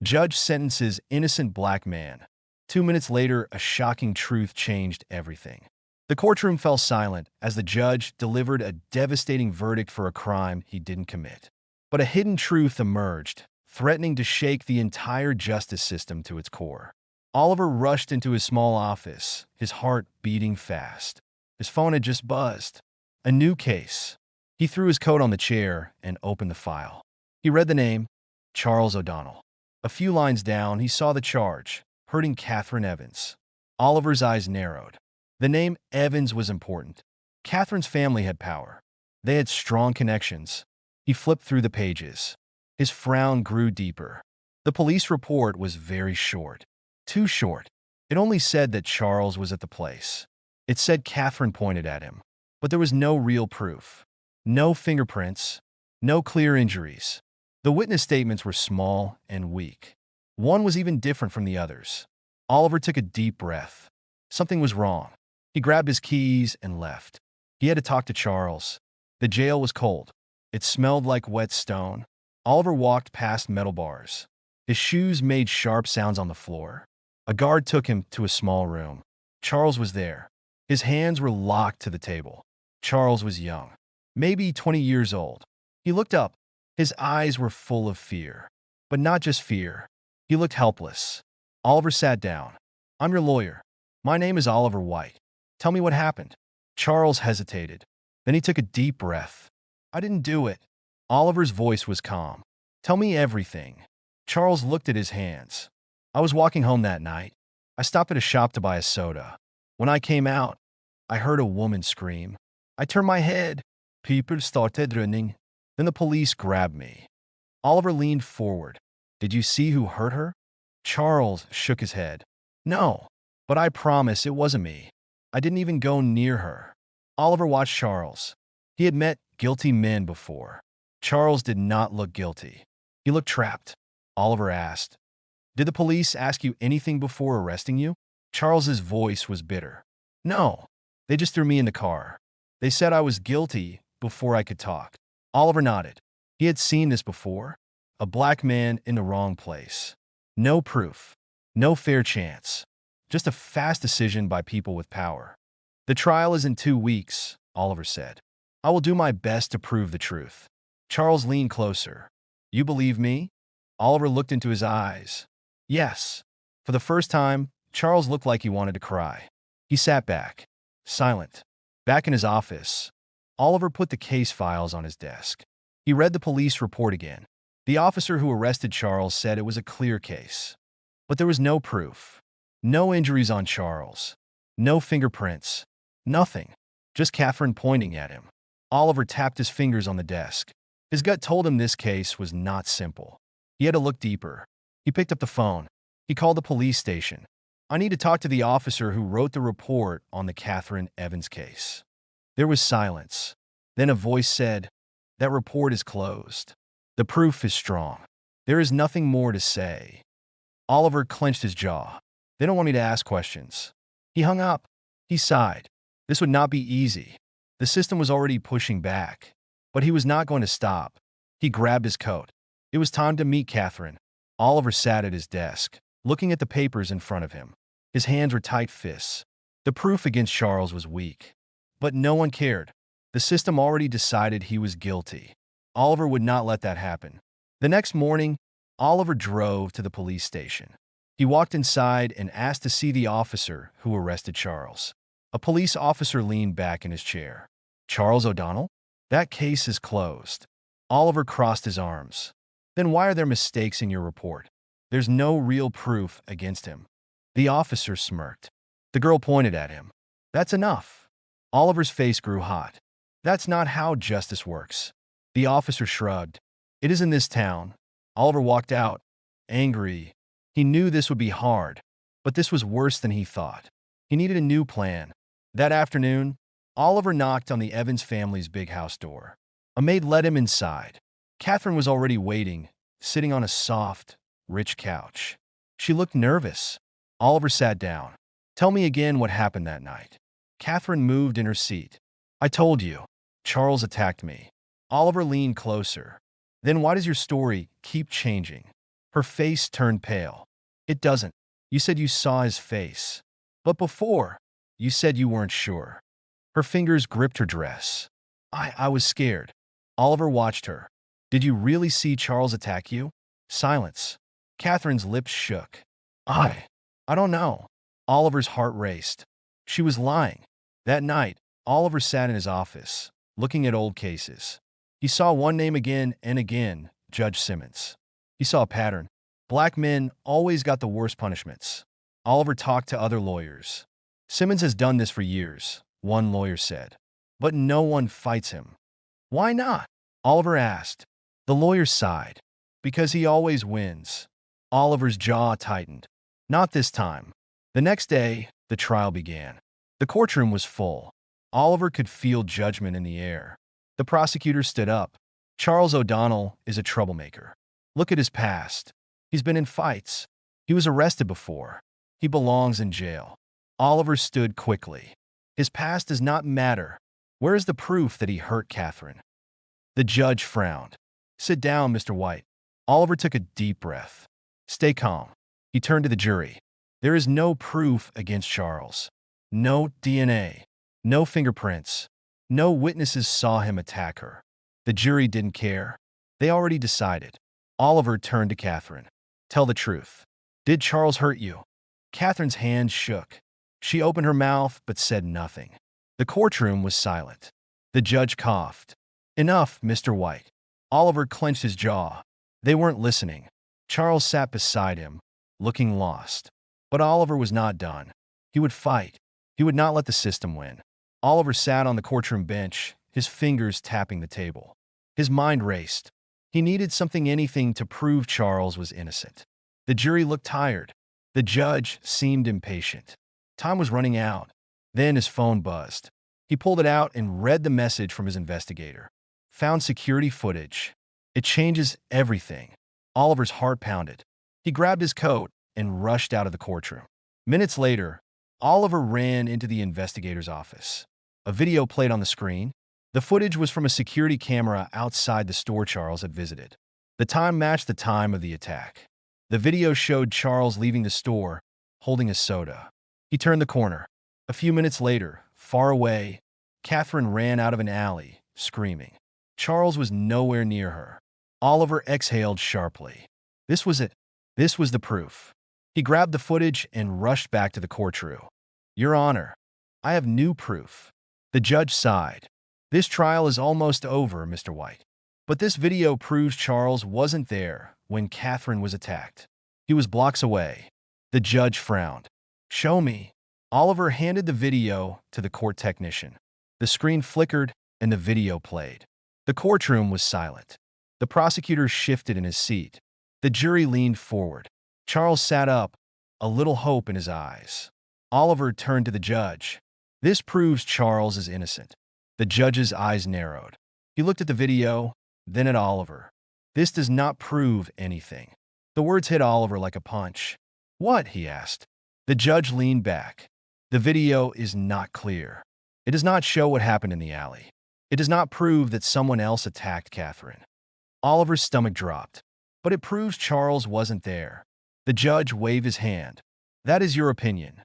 Judge sentences innocent black man. 2 minutes later, a shocking truth changed everything. The courtroom fell silent as the judge delivered a devastating verdict for a crime he didn't commit. But a hidden truth emerged, threatening to shake the entire justice system to its core. Oliver rushed into his small office, his heart beating fast. His phone had just buzzed. A new case. He threw his coat on the chair and opened the file. He read the name, Charles O'Donnell. A few lines down, he saw the charge, hurting Catherine Evans. Oliver's eyes narrowed. The name Evans was important. Catherine's family had power. They had strong connections. He flipped through the pages. His frown grew deeper. The police report was very short. Too short. It only said that Charles was at the place. It said Catherine pointed at him. But there was no real proof. No fingerprints. No clear injuries. The witness statements were small and weak. One was even different from the others. Oliver took a deep breath. Something was wrong. He grabbed his keys and left. He had to talk to Charles. The jail was cold. It smelled like wet stone. Oliver walked past metal bars. His shoes made sharp sounds on the floor. A guard took him to a small room. Charles was there. His hands were locked to the table. Charles was young, maybe 20 years old. He looked up. His eyes were full of fear. But not just fear. He looked helpless. Oliver sat down. "I'm your lawyer. My name is Oliver White. Tell me what happened." Charles hesitated. Then he took a deep breath. "I didn't do it." Oliver's voice was calm. "Tell me everything." Charles looked at his hands. "I was walking home that night. I stopped at a shop to buy a soda. When I came out, I heard a woman scream. I turned my head. People started running. Then the police grabbed me." Oliver leaned forward. "Did you see who hurt her?" Charles shook his head. "No, but I promise it wasn't me. I didn't even go near her." Oliver watched Charles. He had met guilty men before. Charles did not look guilty. He looked trapped. Oliver asked, "Did the police ask you anything before arresting you?" Charles's voice was bitter. "No, they just threw me in the car. They said I was guilty before I could talk." Oliver nodded. He had seen this before. A black man in the wrong place. No proof. No fair chance. Just a fast decision by people with power. "The trial is in 2 weeks," Oliver said. "I will do my best to prove the truth." Charles leaned closer. "You believe me?" Oliver looked into his eyes. "Yes." For the first time, Charles looked like he wanted to cry. He sat back, silent. Back in his office, Oliver put the case files on his desk. He read the police report again. The officer who arrested Charles said it was a clear case. But there was no proof. No injuries on Charles. No fingerprints. Nothing. Just Catherine pointing at him. Oliver tapped his fingers on the desk. His gut told him this case was not simple. He had to look deeper. He picked up the phone. He called the police station. "I need to talk to the officer who wrote the report on the Catherine Evans case." There was silence. Then a voice said, "That report is closed. The proof is strong. There is nothing more to say." Oliver clenched his jaw. "They don't want me to ask questions." He hung up. He sighed. This would not be easy. The system was already pushing back. But he was not going to stop. He grabbed his coat. It was time to meet Catherine. Oliver sat at his desk, looking at the papers in front of him. His hands were tight fists. The proof against Charles was weak. But no one cared. The system already decided he was guilty. Oliver would not let that happen. The next morning, Oliver drove to the police station. He walked inside and asked to see the officer who arrested Charles. A police officer leaned back in his chair. "Charles O'Donnell? That case is closed." Oliver crossed his arms. "Then why are there mistakes in your report? There's no real proof against him." The officer smirked. The girl pointed at him. "That's enough." Oliver's face grew hot. "That's not how justice works." The officer shrugged. "It is in this town." Oliver walked out, angry. He knew this would be hard, but this was worse than he thought. He needed a new plan. That afternoon, Oliver knocked on the Evans family's big house door. A maid let him inside. Catherine was already waiting, sitting on a soft, rich couch. She looked nervous. Oliver sat down. "Tell me again what happened that night." Catherine moved in her seat. "I told you. Charles attacked me." Oliver leaned closer. "Then why does your story keep changing?" Her face turned pale. It doesn't. You said you saw his face. But before, you said you weren't sure. Her fingers gripped her dress. I was scared. Oliver watched her. Did you really see Charles attack you? Silence. Catherine's lips shook. I don't know. Oliver's heart raced. She was lying. That night, Oliver sat in his office, looking at old cases. He saw one name again and again, Judge Simmons. He saw a pattern. Black men always got the worst punishments. Oliver talked to other lawyers. Simmons has done this for years, one lawyer said. But no one fights him. Why not? Oliver asked. The lawyer sighed. Because he always wins. Oliver's jaw tightened. Not this time. The next day, the trial began. The courtroom was full. Oliver could feel judgment in the air. The prosecutor stood up. Charles O'Donnell is a troublemaker. Look at his past. He's been in fights. He was arrested before. He belongs in jail. Oliver stood quickly. His past does not matter. Where is the proof that he hurt Catherine? The judge frowned. Sit down, Mr. White. Oliver took a deep breath. Stay calm. He turned to the jury. There is no proof against Charles. No DNA. No fingerprints. No witnesses saw him attack her. The jury didn't care. They already decided. Oliver turned to Catherine. Tell the truth. Did Charles hurt you? Catherine's hand shook. She opened her mouth but said nothing. The courtroom was silent. The judge coughed. Enough, Mr. White. Oliver clenched his jaw. They weren't listening. Charles sat beside him, looking lost. But Oliver was not done. He would fight. He would not let the system win. Oliver sat on the courtroom bench, his fingers tapping the table. His mind raced. He needed something, anything, to prove Charles was innocent. The jury looked tired. The judge seemed impatient. Time was running out. Then his phone buzzed. He pulled it out and read the message from his investigator. Found security footage. It changes everything. Oliver's heart pounded. He grabbed his coat and rushed out of the courtroom. Minutes later, Oliver ran into the investigator's office. A video played on the screen. The footage was from a security camera outside the store Charles had visited. The time matched the time of the attack. The video showed Charles leaving the store, holding a soda. He turned the corner. A few minutes later, far away, Catherine ran out of an alley, screaming. Charles was nowhere near her. Oliver exhaled sharply. This was it. This was the proof. He grabbed the footage and rushed back to the courtroom. Your Honor, I have new proof. The judge sighed. This trial is almost over, Mr. White. But this video proves Charles wasn't there when Catherine was attacked. He was blocks away. The judge frowned. Show me. Oliver handed the video to the court technician. The screen flickered and the video played. The courtroom was silent. The prosecutor shifted in his seat. The jury leaned forward. Charles sat up, a little hope in his eyes. Oliver turned to the judge. This proves Charles is innocent. The judge's eyes narrowed. He looked at the video, then at Oliver. This does not prove anything. The words hit Oliver like a punch. What? He asked. The judge leaned back. The video is not clear. It does not show what happened in the alley. It does not prove that someone else attacked Catherine. Oliver's stomach dropped. But it proves Charles wasn't there. The judge waved his hand. That is your opinion.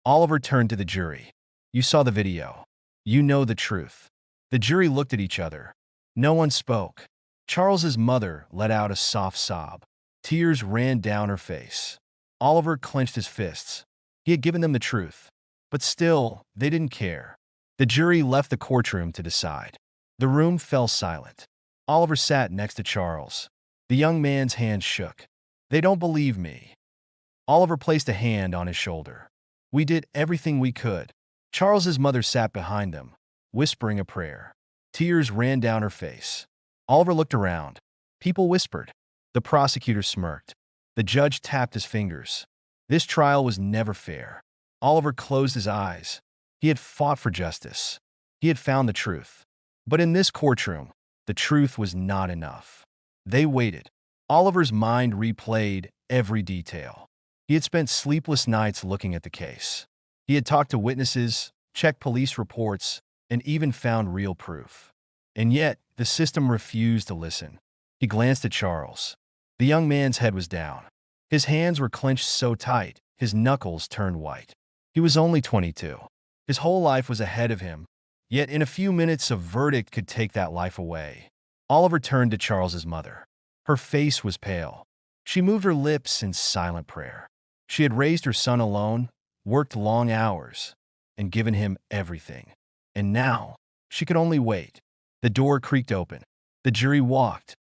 Oliver turned to the jury. You saw the video. You know the truth. The jury looked at each other. No one spoke. Charles's mother let out a soft sob. Tears ran down her face. Oliver clenched his fists. He had given them the truth. But still, they didn't care. The jury left the courtroom to decide. The room fell silent. Oliver sat next to Charles. The young man's hand shook. They don't believe me. Oliver placed a hand on his shoulder. We did everything we could. Charles's mother sat behind them, whispering a prayer. Tears ran down her face. Oliver looked around. People whispered. The prosecutor smirked. The judge tapped his fingers. This trial was never fair. Oliver closed his eyes. He had fought for justice. He had found the truth. But in this courtroom, the truth was not enough. They waited. Oliver's mind replayed every detail. He had spent sleepless nights looking at the case. He had talked to witnesses, checked police reports, and even found real proof. And yet, the system refused to listen. He glanced at Charles. The young man's head was down. His hands were clenched so tight, his knuckles turned white. He was only 22. His whole life was ahead of him, yet in a few minutes a verdict could take that life away. Oliver turned to Charles's mother. Her face was pale. She moved her lips in silent prayer. She had raised her son alone, worked long hours, and given him everything. And now, she could only wait. The door creaked open. The jury walked.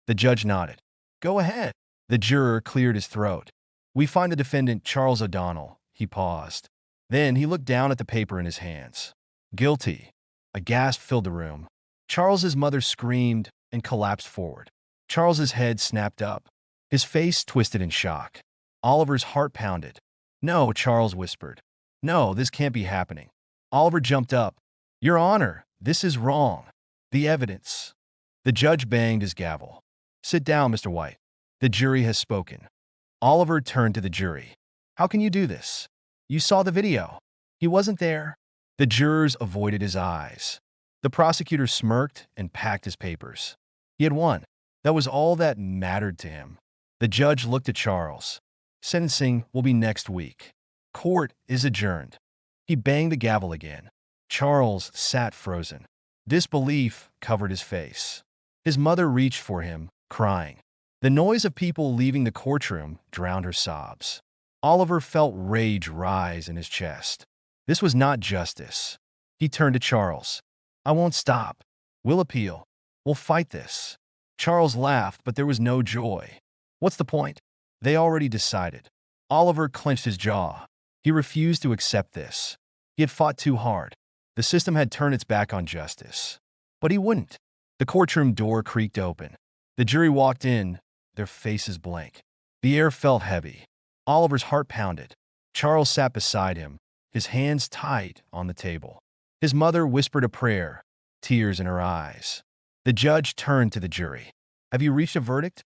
The judge nodded. "Go ahead." The juror cleared his throat. "We find the defendant, Charles O'Donnell." He paused. Then he looked down at the paper in his hands. "Guilty." A gasp filled the room. Charles's mother screamed and collapsed forward. Charles's head snapped up. His face twisted in shock. Oliver's heart pounded. "No," Charles whispered. "No, this can't be happening." Oliver jumped up. "Your Honor, this is wrong. The evidence." The judge banged his gavel. "Sit down, Mr. White. The jury has spoken." Oliver turned to the jury. "How can you do this? You saw the video. He wasn't there." The jurors avoided his eyes. The prosecutor smirked and packed his papers. He had won. That was all that mattered to him. The judge looked at Charles. "Sentencing will be next week. Court is adjourned." He banged the gavel again. Charles sat frozen. Disbelief covered his face. His mother reached for him, crying. The noise of people leaving the courtroom drowned her sobs. Oliver felt rage rise in his chest. This was not justice. He turned to Charles. "I won't stop. We'll appeal. We'll fight this." Charles laughed, but there was no joy. "What's the point? They already decided." Oliver clenched his jaw. He refused to accept this. He had fought too hard. The system had turned its back on justice. But he wouldn't. The courtroom door creaked open. The jury walked in, their faces blank. The air felt heavy. Oliver's heart pounded. Charles sat beside him, his hands tight on the table. His mother whispered a prayer, tears in her eyes. The judge turned to the jury. "Have you reached a verdict?"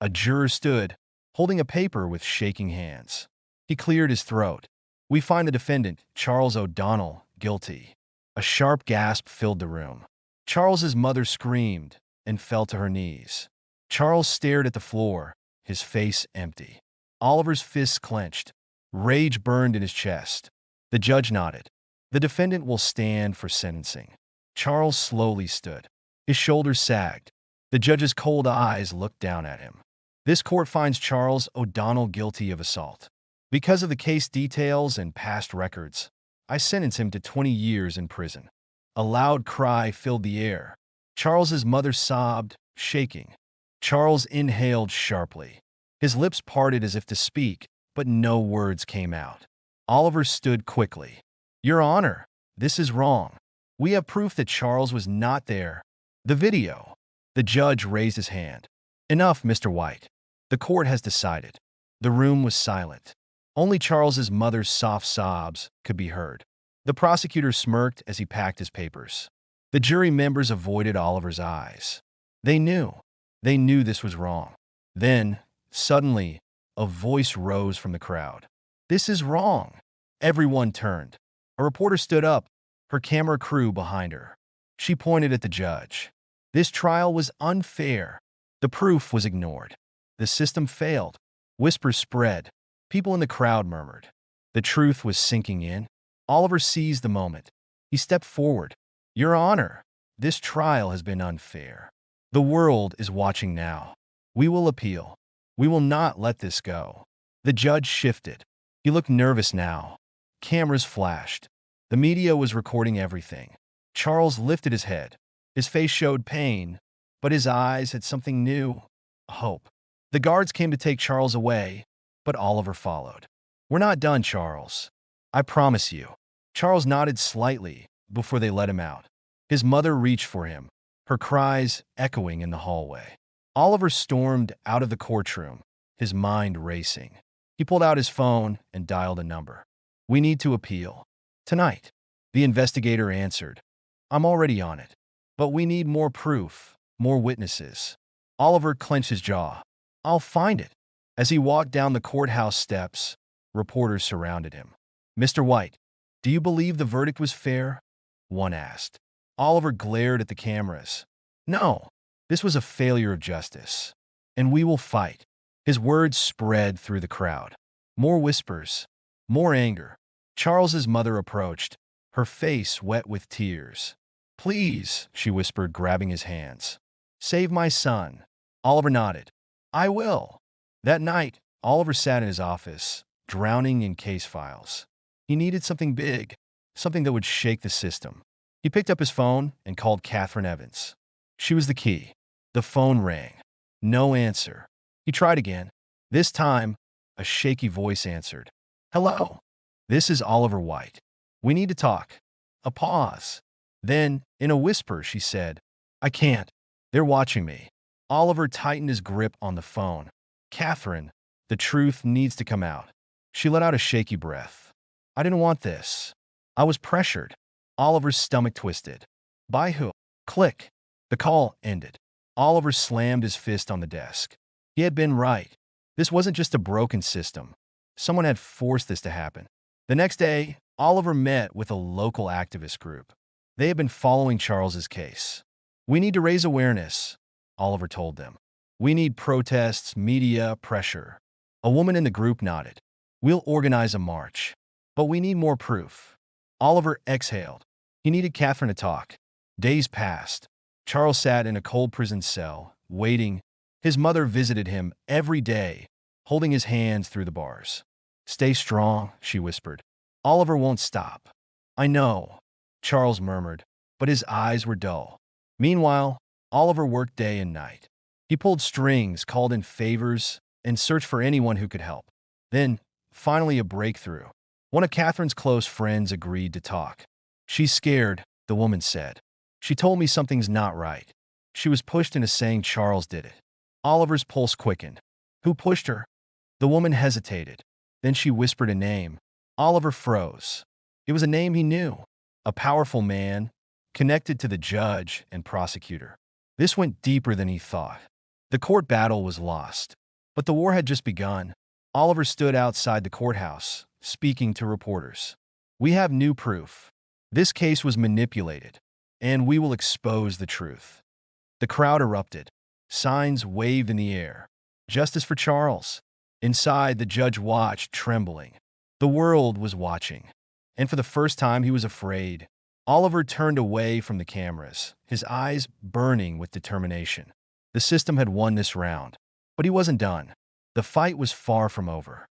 A juror stood, holding a paper with shaking hands. He cleared his throat. "We find the defendant, Charles O'Donnell, guilty." A sharp gasp filled the room. Charles's mother screamed and fell to her knees. Charles stared at the floor, his face empty. Oliver's fists clenched. Rage burned in his chest. The judge nodded. "The defendant will stand for sentencing." Charles slowly stood. His shoulders sagged. The judge's cold eyes looked down at him. "This court finds Charles O'Donnell guilty of assault. Because of the case details and past records, I sentence him to 20 years in prison." A loud cry filled the air. Charles's mother sobbed, shaking. Charles inhaled sharply. His lips parted as if to speak, but no words came out. Oliver stood quickly. "Your Honor, this is wrong. We have proof that Charles was not there. The video." The judge raised his hand. "Enough, Mr. White. The court has decided." The room was silent. Only Charles's mother's soft sobs could be heard. The prosecutor smirked as he packed his papers. The jury members avoided Oliver's eyes. They knew this was wrong. Then, suddenly, a voice rose from the crowd. "This is wrong." Everyone turned. A reporter stood up, her camera crew behind her. She pointed at the judge. This trial was unfair. The proof was ignored. The system failed. Whispers spread. People in the crowd murmured. The truth was sinking in. Oliver seized the moment. He stepped forward. "Your Honor, this trial has been unfair. The world is watching now. We will appeal. We will not let this go." The judge shifted. He looked nervous now. Cameras flashed. The media was recording everything. Charles lifted his head. His face showed pain, but his eyes had something new, hope. The guards came to take Charles away, but Oliver followed. "We're not done, Charles. I promise you." Charles nodded slightly before they let him out. His mother reached for him, her cries echoing in the hallway. Oliver stormed out of the courtroom, his mind racing. He pulled out his phone and dialed a number. "We need to appeal. Tonight." The investigator answered. "I'm already on it. But we need more proof, more witnesses." Oliver clenched his jaw. "I'll find it." As he walked down the courthouse steps, reporters surrounded him. "Mr. White, do you believe the verdict was fair?" one asked. Oliver glared at the cameras. "No, this was a failure of justice. And we will fight. His words spread through the crowd. More whispers, more anger. Charles's mother approached, her face wet with tears. "Please," she whispered, grabbing his hands. "Save my son." Oliver nodded. "I will." That night, Oliver sat in his office, drowning in case files. He needed something big, something that would shake the system. He picked up his phone and called Catherine Evans. She was the key. The phone rang. No answer. He tried again. This time, a shaky voice answered. "Hello. This is Oliver White. We need to talk." A pause. Then, in a whisper, she said, "I can't. They're watching me." Oliver tightened his grip on the phone. "Catherine, the truth needs to come out." She let out a shaky breath. "I didn't want this. I was pressured." Oliver's stomach twisted. "By who?" Click. The call ended. Oliver slammed his fist on the desk. He had been right. This wasn't just a broken system. Someone had forced this to happen. The next day, Oliver met with a local activist group. They had been following Charles's case. "We need to raise awareness," Oliver told them. "We need protests, media, pressure." A woman in the group nodded. "We'll organize a march. But we need more proof." Oliver exhaled. He needed Catherine to talk. Days passed. Charles sat in a cold prison cell, waiting. His mother visited him every day, holding his hands through the bars. "Stay strong," she whispered. "Oliver won't stop." "I know," Charles murmured, but his eyes were dull. Meanwhile, Oliver worked day and night. He pulled strings, called in favors, and searched for anyone who could help. Then, finally, a breakthrough. One of Catherine's close friends agreed to talk. "She's scared," the woman said. "She told me something's not right." She was pushed into saying Charles did it. Oliver's pulse quickened. "Who pushed her?" The woman hesitated. Then she whispered a name. Oliver froze. It was a name he knew. A powerful man, connected to the judge and prosecutor. This went deeper than he thought. The court battle was lost. But the war had just begun. Oliver stood outside the courthouse, speaking to reporters. "We have new proof. This case was manipulated, and we will expose the truth." The crowd erupted. Signs waved in the air. "Justice for Charles." Inside, the judge watched, trembling. The world was watching. And for the first time, he was afraid. Oliver turned away from the cameras, his eyes burning with determination. The system had won this round. But he wasn't done. The fight was far from over.